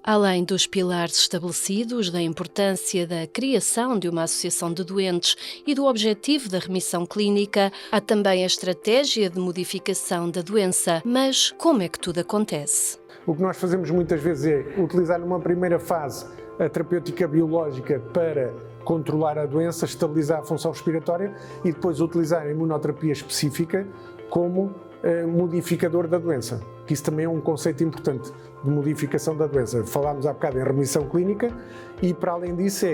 Além dos pilares estabelecidos, da importância da criação de uma associação de doentes e do objetivo da remissão clínica, há também a estratégia de modificação da doença. Mas como é que tudo acontece? O que nós fazemos muitas vezes é utilizar numa primeira fase a terapêutica biológica para controlar a doença, estabilizar a função respiratória e depois utilizar a imunoterapia específica como modificador da doença, que isso também é um conceito importante de modificação da doença. Falámos há bocado em remissão clínica e, para além disso,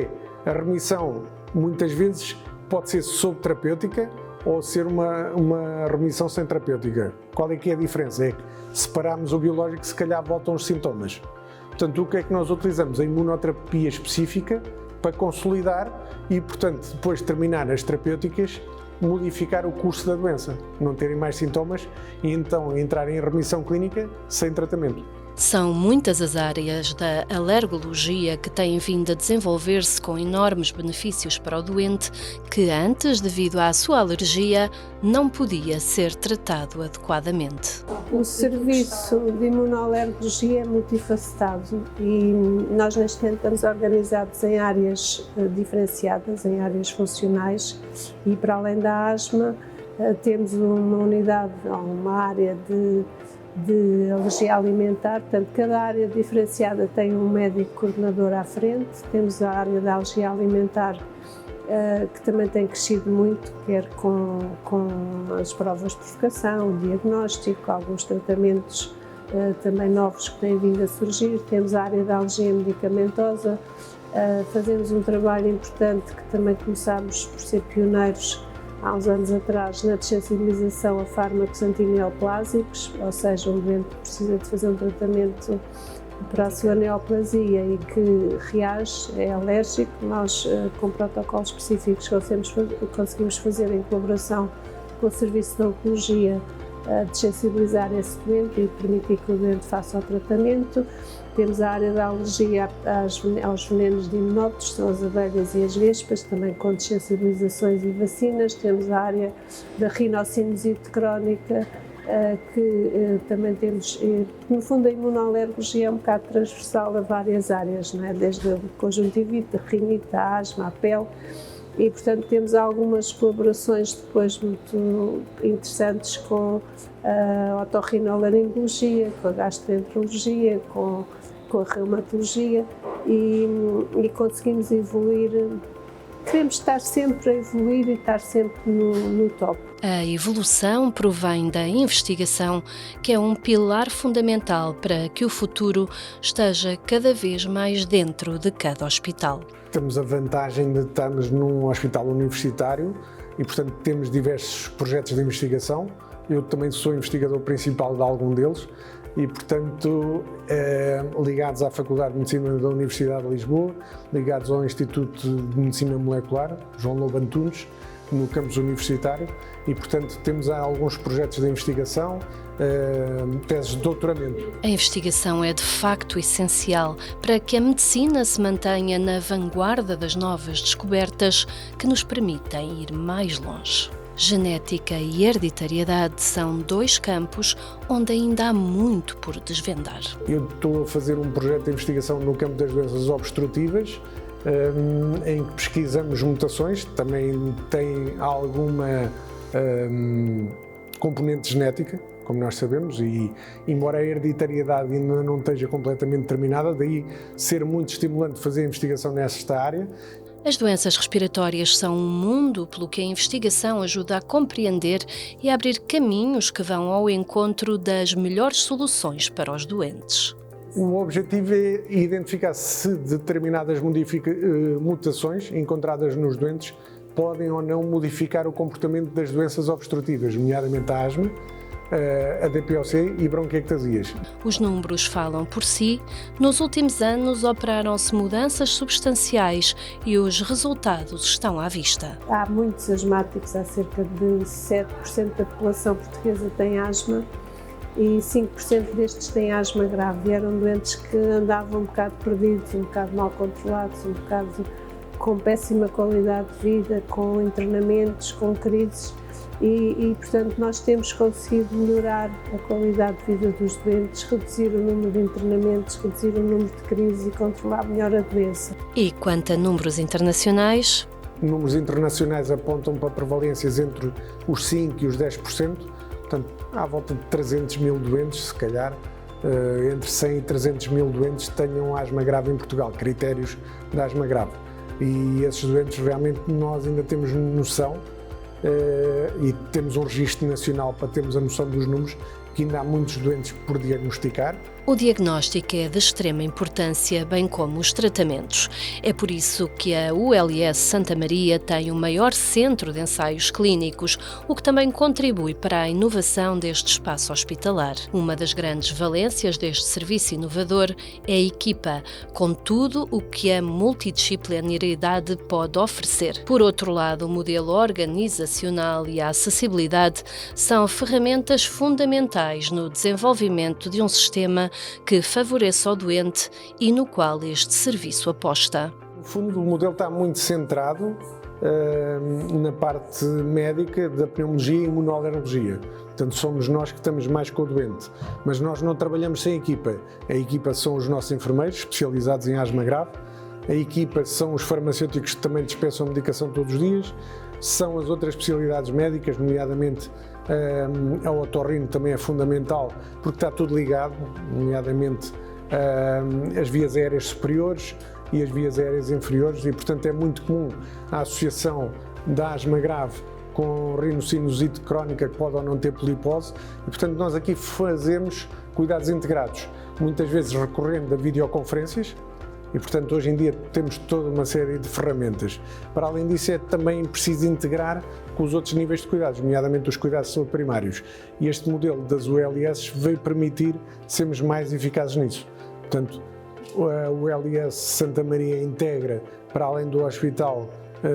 a remissão muitas vezes pode ser subterapêutica ou ser uma remissão sem terapêutica. Qual é que é a diferença? É que separarmos o biológico, se calhar voltam os sintomas. Portanto, o que é que nós utilizamos? A imunoterapia específica para consolidar e, portanto, depois de terminar as terapêuticas, modificar o curso da doença, não terem mais sintomas e então entrarem em remissão clínica sem tratamento. São muitas as áreas da alergologia que têm vindo a desenvolver-se com enormes benefícios para o doente que antes, devido à sua alergia, não podia ser tratado adequadamente. O serviço de imunoalergologia é multifacetado e nós neste momento estamos organizados em áreas diferenciadas, em áreas funcionais e para além da asma temos uma unidade, uma área de alergia alimentar, portanto cada área diferenciada tem um médico coordenador à frente, temos a área da alergia alimentar que também tem crescido muito, quer com as provas de provocação, o diagnóstico, alguns tratamentos também novos que têm vindo a surgir, temos a área da alergia medicamentosa, fazemos um trabalho importante que também começámos por ser pioneiros há uns anos atrás na desensibilização a fármacos antineoplásicos, ou seja, um doente que precisa de fazer um tratamento para a sua neoplasia e que reage, é alérgico, nós com protocolos específicos conseguimos fazer em colaboração com o Serviço de Oncologia desensibilizar esse doente e permitir que o doente faça o tratamento. Temos a área da alergia aos venenos de imunópodos, são as abelhas e as vespas, também com desensibilizações e vacinas. Temos a área da rinocinusite crónica, que também temos, no fundo a imunoalergologia é um bocado transversal a várias áreas, não é? Desde a conjuntivite, a rinite, a asma, a pele. E, portanto, temos algumas colaborações depois muito interessantes com a otorrinolaringologia, com a gastroenterologia, com a reumatologia e conseguimos evoluir. Queremos estar sempre a evoluir e estar sempre no top. A evolução provém da investigação, que é um pilar fundamental para que o futuro esteja cada vez mais dentro de cada hospital. Temos a vantagem de estarmos num hospital universitário e, portanto, temos diversos projetos de investigação. Eu também sou investigador principal de algum deles e, portanto, ligados à Faculdade de Medicina da Universidade de Lisboa, ligados ao Instituto de Medicina Molecular, João Lobo Antunes, no campus universitário e, portanto, temos alguns projetos de investigação, teses de doutoramento. A investigação é de facto essencial para que a medicina se mantenha na vanguarda das novas descobertas que nos permitem ir mais longe. Genética e hereditariedade são dois campos onde ainda há muito por desvendar. Eu estou a fazer um projeto de investigação no campo das doenças obstrutivas, em que pesquisamos mutações, também tem alguma componente genética, como nós sabemos, e embora a hereditariedade ainda não esteja completamente determinada, daí ser muito estimulante fazer investigação nesta área. As doenças respiratórias são um mundo pelo que a investigação ajuda a compreender e a abrir caminhos que vão ao encontro das melhores soluções para os doentes. O objetivo é identificar se determinadas mutações encontradas nos doentes podem ou não modificar o comportamento das doenças obstrutivas, nomeadamente a asma, a DPOC e bronquiectasias. Os números falam por si. Nos últimos anos operaram-se mudanças substanciais e os resultados estão à vista. Há muitos asmáticos, há cerca de 7% da população portuguesa tem asma e 5% destes têm asma grave. Eram doentes que andavam um bocado perdidos, um bocado mal controlados, um bocado com péssima qualidade de vida, com internamentos, com crises e, portanto, nós temos conseguido melhorar a qualidade de vida dos doentes, reduzir o número de internamentos, reduzir o número de crises e controlar melhor a doença. E quanto a números internacionais? Números internacionais apontam para prevalências entre os 5% e os 10%, portanto, à volta de 300 mil doentes, se calhar, entre 100 e 300 mil doentes tenham asma grave em Portugal, critérios da asma grave. E esses doentes realmente nós ainda temos noção e temos um registro nacional para termos a noção dos números, que ainda há muitos doentes por diagnosticar. O diagnóstico é de extrema importância, bem como os tratamentos. É por isso que a ULS Santa Maria tem o maior centro de ensaios clínicos, o que também contribui para a inovação deste espaço hospitalar. Uma das grandes valências deste serviço inovador é a equipa, com tudo o que a multidisciplinaridade pode oferecer. Por outro lado, o modelo organizacional e a acessibilidade são ferramentas fundamentais no desenvolvimento de um sistema que favoreça o doente e no qual este serviço aposta. No fundo, o modelo está muito centrado na parte médica da pneumologia e imunoalergologia. Portanto, somos nós que estamos mais com o doente. Mas nós não trabalhamos sem equipa. A equipa são os nossos enfermeiros, especializados em asma grave. A equipa são os farmacêuticos que também dispensam medicação todos os dias. São as outras especialidades médicas, nomeadamente a otorrino também é fundamental, porque está tudo ligado, nomeadamente as vias aéreas superiores e as vias aéreas inferiores, e portanto é muito comum a associação da asma grave com rinocinusite crónica, que pode ou não ter polipose, e portanto nós aqui fazemos cuidados integrados, muitas vezes recorrendo a videoconferências. E, portanto, hoje em dia temos toda uma série de ferramentas. Para além disso, é também preciso integrar com os outros níveis de cuidados, nomeadamente os cuidados de saúde primários. E este modelo das ULS veio permitir sermos mais eficazes nisso. Portanto, a ULS Santa Maria integra, para além do Hospital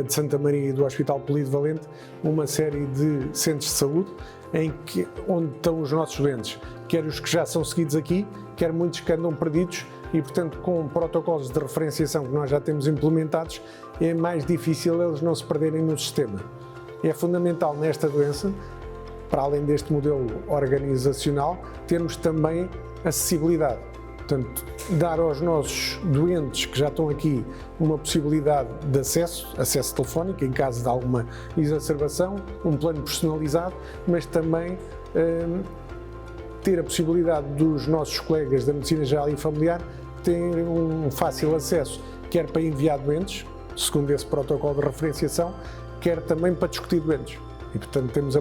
de Santa Maria e do Hospital Polivalente, uma série de centros de saúde onde estão os nossos doentes, quer os que já são seguidos aqui, quer muitos que andam perdidos, e, portanto, com protocolos de referenciação que nós já temos implementados, é mais difícil eles não se perderem no sistema. É fundamental nesta doença, para além deste modelo organizacional, termos também acessibilidade. Portanto, dar aos nossos doentes que já estão aqui uma possibilidade de acesso telefónico em caso de alguma exacerbação, um plano personalizado, mas também ter a possibilidade dos nossos colegas da Medicina Geral e Familiar terem um fácil acesso, quer para enviar doentes, segundo esse protocolo de referenciação, quer também para discutir doentes. E, portanto, estamos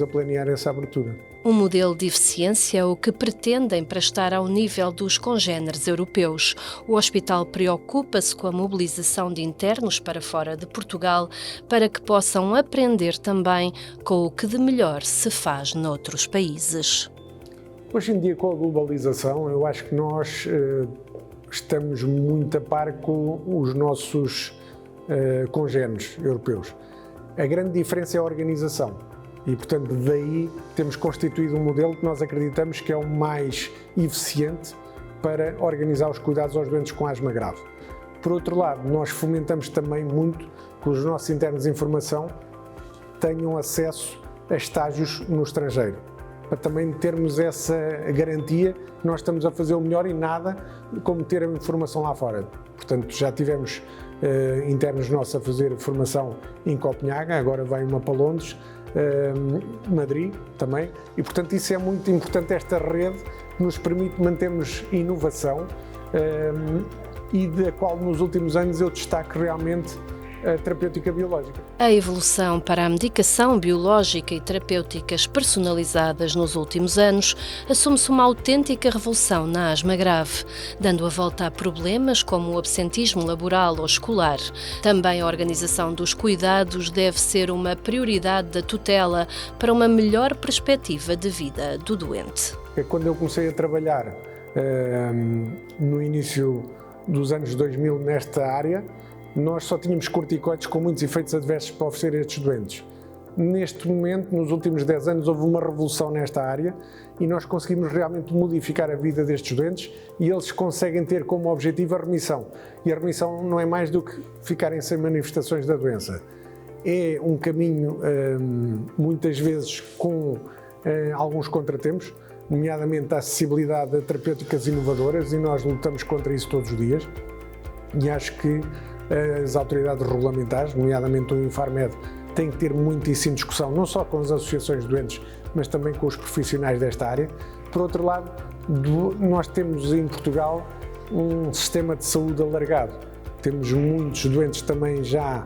a planear essa abertura. Um modelo de eficiência o que pretendem para estar ao nível dos congéneres europeus. O hospital preocupa-se com a mobilização de internos para fora de Portugal para que possam aprender também com o que de melhor se faz noutros países. Hoje em dia, com a globalização, eu acho que nós estamos muito a par com os nossos congéneres europeus. A grande diferença é a organização. E, portanto, daí temos constituído um modelo que nós acreditamos que é o mais eficiente para organizar os cuidados aos doentes com asma grave. Por outro lado, nós fomentamos também muito que os nossos internos de informação tenham acesso a estágios no estrangeiro, para também termos essa garantia que nós estamos a fazer o melhor e nada como ter a informação lá fora. Portanto, já tivemos internos nossos a fazer formação em Copenhaga, agora vai uma para Londres, Madrid também, e portanto isso é muito importante, esta rede que nos permite mantermos inovação e da qual nos últimos anos eu destaco realmente a terapêutica biológica. A evolução para a medicação biológica e terapêuticas personalizadas nos últimos anos assume-se uma autêntica revolução na asma grave, dando a volta a problemas como o absentismo laboral ou escolar. Também a organização dos cuidados deve ser uma prioridade da tutela para uma melhor perspectiva de vida do doente. Quando eu comecei a trabalhar no início dos anos 2000 nesta área, nós só tínhamos corticoides com muitos efeitos adversos para oferecer a estes doentes. neste momento, nos últimos 10 anos, houve uma revolução nesta área e nós conseguimos realmente modificar a vida destes doentes e eles conseguem ter como objetivo a remissão. E a remissão não é mais do que ficarem sem manifestações da doença. É um caminho, muitas vezes, com alguns contratempos, nomeadamente a acessibilidade a terapêuticas inovadoras, e nós lutamos contra isso todos os dias. E acho que as autoridades regulamentares, nomeadamente o Infarmed, têm que ter muitíssima discussão, não só com as associações de doentes, mas também com os profissionais desta área. Por outro lado, nós temos em Portugal um sistema de saúde alargado. Temos muitos doentes também já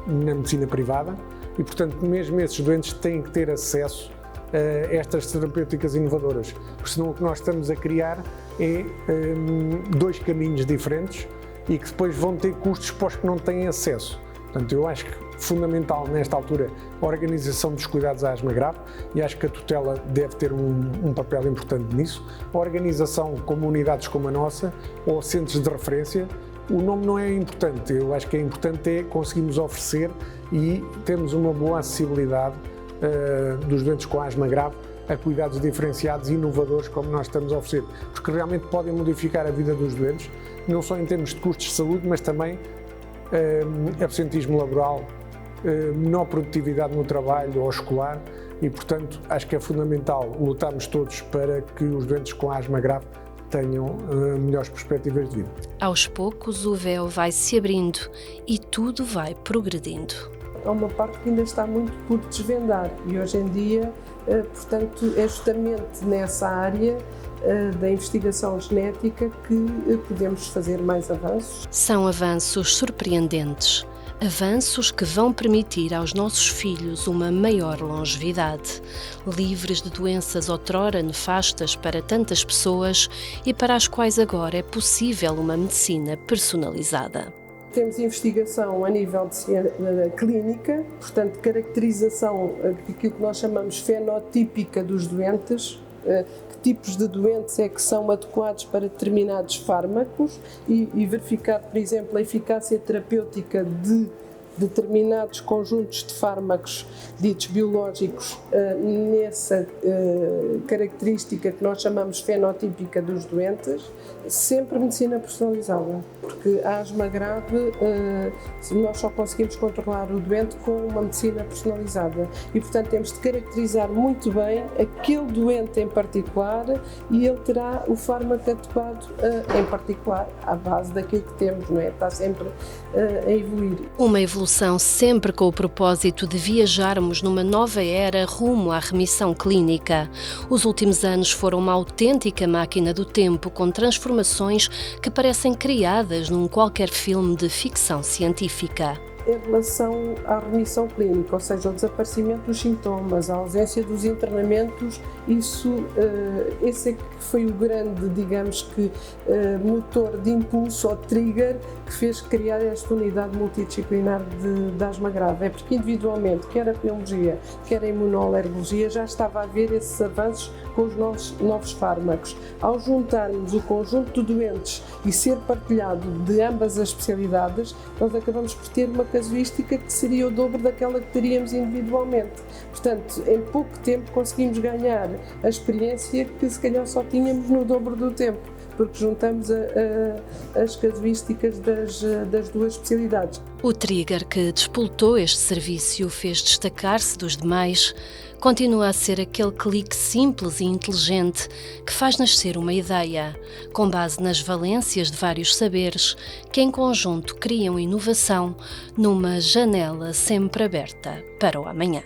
na medicina privada e, portanto, mesmo esses doentes têm que ter acesso a estas terapêuticas inovadoras, porque senão o que nós estamos a criar é dois caminhos diferentes e que depois vão ter custos para os que não têm acesso. Portanto, eu acho que fundamental nesta altura a organização dos cuidados à asma grave e acho que a tutela deve ter um papel importante nisso. A organização como unidades como a nossa ou centros de referência, o nome não é importante, eu acho que é importante conseguirmos oferecer e termos uma boa acessibilidade dos doentes com asma grave a cuidados diferenciados e inovadores como nós estamos a oferecer, porque realmente podem modificar a vida dos doentes, não só em termos de custos de saúde, mas também absentismo laboral, menor produtividade no trabalho ou escolar e, portanto, acho que é fundamental lutarmos todos para que os doentes com asma grave tenham melhores perspectivas de vida. Aos poucos o véu vai se abrindo e tudo vai progredindo. É uma parte que ainda está muito por desvendar e hoje em dia, portanto, é justamente nessa área da investigação genética que podemos fazer mais avanços. São avanços surpreendentes, avanços que vão permitir aos nossos filhos uma maior longevidade, livres de doenças outrora nefastas para tantas pessoas e para as quais agora é possível uma medicina personalizada. Temos investigação a nível de clínica, portanto, caracterização daquilo que nós chamamos fenotípica dos doentes, que tipos de doentes é que são adequados para determinados fármacos e verificar, por exemplo, a eficácia terapêutica de determinados conjuntos de fármacos ditos biológicos nessa característica que nós chamamos fenotípica dos doentes, sempre medicina personalizada, porque a asma grave nós só conseguimos controlar o doente com uma medicina personalizada e, portanto, temos de caracterizar muito bem aquele doente em particular e ele terá o fármaco adequado em particular, à base daquilo que temos, não é? Está sempre a evoluir. Uma evolução sempre com o propósito de viajarmos numa nova era rumo à remissão clínica. Os últimos anos foram uma autêntica máquina do tempo com transformações que parecem criadas num qualquer filme de ficção científica. Em relação à remissão clínica, ou seja, o desaparecimento dos sintomas, a ausência dos internamentos, esse é que foi o grande, digamos que, motor de impulso ou trigger que fez criar esta unidade multidisciplinar de asma grave. É porque individualmente, quer a pneumologia, quer a imunoalergologia, já estava a haver esses avanços com os novos fármacos. Ao juntarmos o conjunto de doentes e ser partilhado de ambas as especialidades, nós acabamos por ter uma casuística que seria o dobro daquela que teríamos individualmente. Portanto, em pouco tempo conseguimos ganhar a experiência que se calhar só tínhamos no dobro do tempo, porque juntamos as casuísticas das duas especialidades. O trigger que despoltou este serviço e o fez destacar-se dos demais continua a ser aquele clique simples e inteligente que faz nascer uma ideia, com base nas valências de vários saberes que em conjunto criam inovação numa janela sempre aberta para o amanhã.